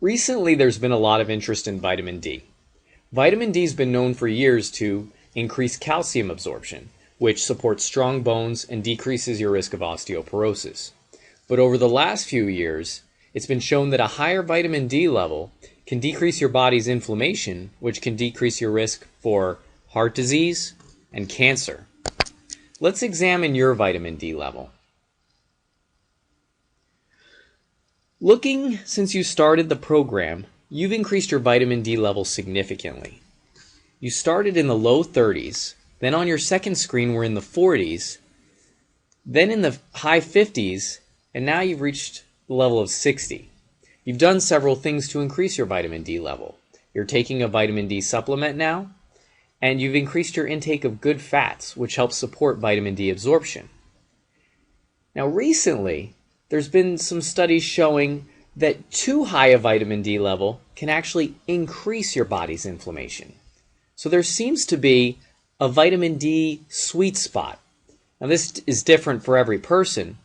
Recently, there's been a lot of interest in vitamin D. Vitamin D has been known for years to increase calcium absorption, which supports strong bones and decreases your risk of osteoporosis. But over the last few years, it's been shown that a higher vitamin D level can decrease your body's inflammation, which can decrease your risk for heart disease and cancer. Let's examine your vitamin D level. Looking since you started the program, you've increased your vitamin D level significantly. You started in the low 30s, then on your second screen we're in the 40s, then in the high 50s, and now you've reached the level of 60. You've done several things to increase your vitamin D level. You're taking a vitamin D supplement now, and you've increased your intake of good fats, which helps support vitamin D absorption. Now recently, there's been some studies showing that too high a vitamin D level can actually increase your body's inflammation. So there seems to be a vitamin D sweet spot. Now this is different for every person,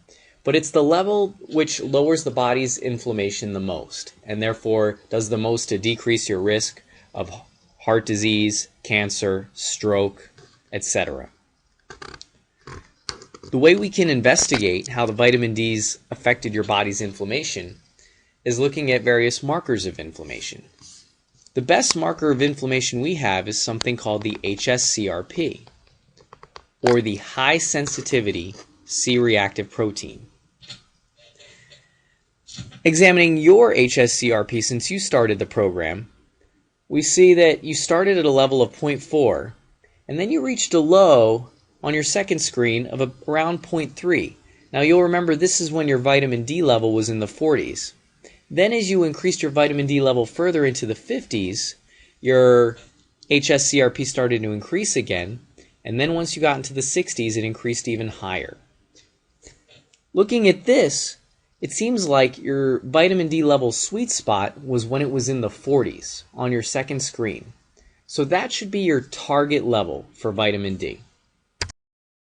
but it's the level which lowers the body's inflammation the most, and therefore does the most to decrease your risk of heart disease, cancer, stroke, etc. The way we can investigate how the vitamin D's affected your body's inflammation is looking at various markers of inflammation. The best marker of inflammation we have is something called the hsCRP, or the high sensitivity C-reactive protein. Examining your hsCRP since you started the program, we see that you started at a level of 0.4, and then you reached a low on your second screen of around 0.3. Now you'll remember this is when your vitamin D level was in the 40s. Then as you increased your vitamin D level further into the 50s, your hsCRP started to increase again, and then once you got into the 60s, it increased even higher. Looking at this, it seems like your vitamin D level sweet spot was when it was in the 40s on your second screen. So that should be your target level for vitamin D.